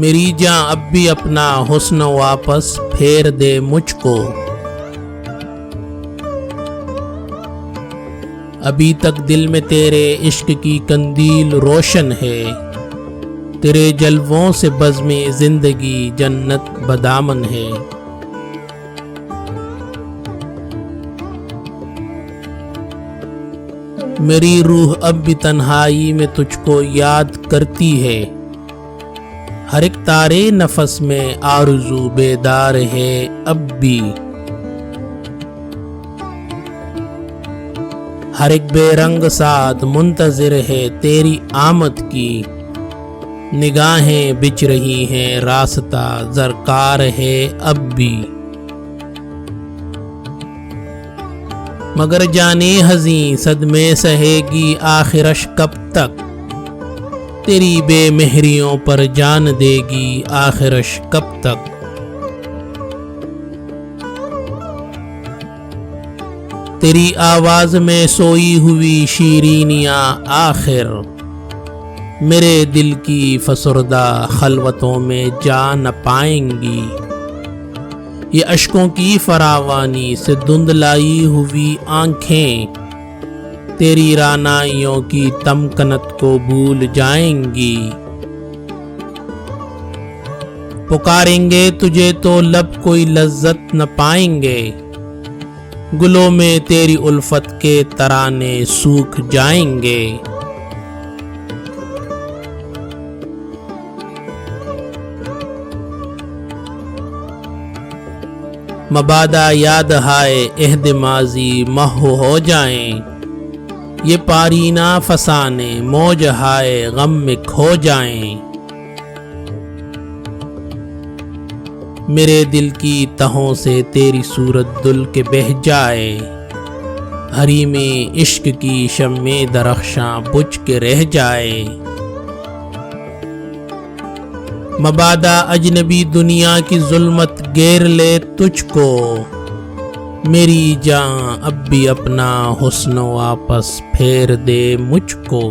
میری جاں اب بھی اپنا حسن واپس پھیر دے مجھ کو۔ ابھی تک دل میں تیرے عشق کی قندیل روشن ہے، تیرے جلووں سے بزم زندگی جنت بدامن ہے۔ میری روح اب بھی تنہائی میں تجھ کو یاد کرتی ہے، ہر ایک تارے نفس میں آرزو بیدار ہے اب بھی۔ ہر ایک بے رنگ ساتھ منتظر ہے تیری آمد کی، نگاہیں بچھ رہی ہیں راستہ زرکار ہے اب بھی۔ مگر جانے حزیں صدمے سہے گی آخرش کب تک، تیری بے مہریوں پر جان دے گی آخرش کب تک۔ تیری آواز میں سوئی ہوئی شیرینیاں آخر میرے دل کی فسردہ خلوتوں میں جا نہ پائیں گی۔ یہ اشکوں کی فراوانی سے دھندلائی ہوئی آنکھیں تیری رعنائیوں کی تمکنت کو بھول جائیں گی۔ پکاریں گے تجھے تو لب کوئی لذت نہ پائیں گے، گلوں میں تیری الفت کے ترانے سوکھ جائیں گے۔ مبادا یاد ہائے عہد ماضی محو ہو جائیں، یہ پارینہ فسانے موج ہائے غم میں کھو جائیں۔ میرے دل کی تہوں سے تیری صورت دل کے بہہ جائے، حریم عشق کی شمع درخشاں بجھ کے رہ جائے۔ مبادا اجنبی دنیا کی ظلمت گھیر لے تجھ کو، میری جاں اب بھی اپنا حسن واپس پھیر دے مجھ کو۔